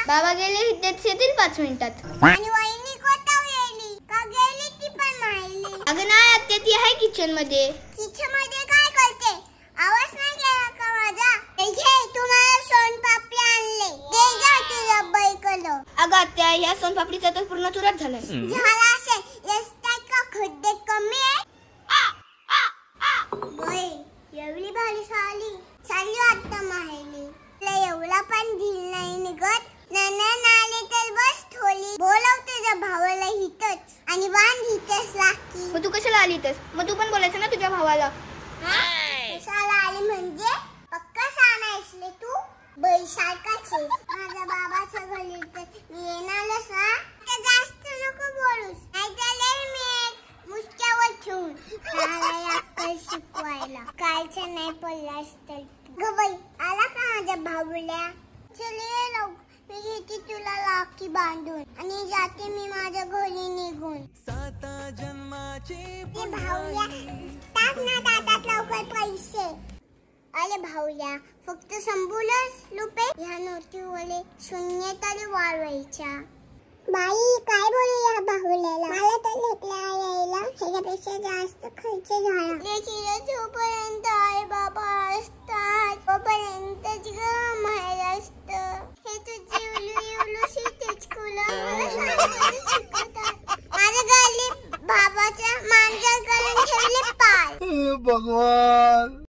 बाबा गेले इथेच येतील 5 मिनिटात. आणि वहिनी कोटाव येली का गेली ती पण माहिली. अगं नाही आत्या, ती आहे किचन मध्ये. किचन मध्ये काय करते? आवाज नाही केला का माझा? हे तुम्हाला सोनपापडी आणले, दे जा तुझ्या बाईकडं. अगं आत्या, ह्या सोनपापडीचा तर पूर्ण चुराच झालाय. झाला असेल, रस्त्यात का खड्डे कमी आहे? बाई एवढी भारी साली चालली वाटतं माहेली. तुला एवढा पण दिल नाही निघत. नंतर आले तर बस थोडी बोलव तुझ्या भावाला हितच आणि बांध हितच लाकी. मग तू कशाला आली इथेच? मग तू पण बोलायचं ना तुझ्या भावाला. कशाला आली म्हणजे? पक्का सांगायसले तू बैसारखाच आहेस. माझ्या बाबाच्या घरी तर मी येणारच ना. आता जास्त नको बोलूस, नाहीतर लय मी मुसक्यावर ठेवून मला अक्कल शिकवायला. कालचं नाही पडलास तर ग बाई. आला का माझ्या भाऊल्या? चल ये लवकर, मी घेते तुला राखी बांधून आणि जाते मी माझ्या घरी निघून. ते भाऊल्या टाक ना दातात लवकर पैसे. अरे भाऊल्या, फक्त संभूलच रुपये ह्या नोटीवले शून्य तरी वाढवायच्या. बाई काय बोलू या भाऊल्याला? मला तर लेकला यायला ह्याच्यापेक्षा जास्त खर्च झाला. लेकीला जोपर्यंत आई बाबा असतात तोपर्यंत तिचं माहेर असतं. हे तू जिवलू शिकतेच खुला शिकवतात. माझ्या गल्ली बाबाच्या मांजर करून ठेवले पाय. भगवान.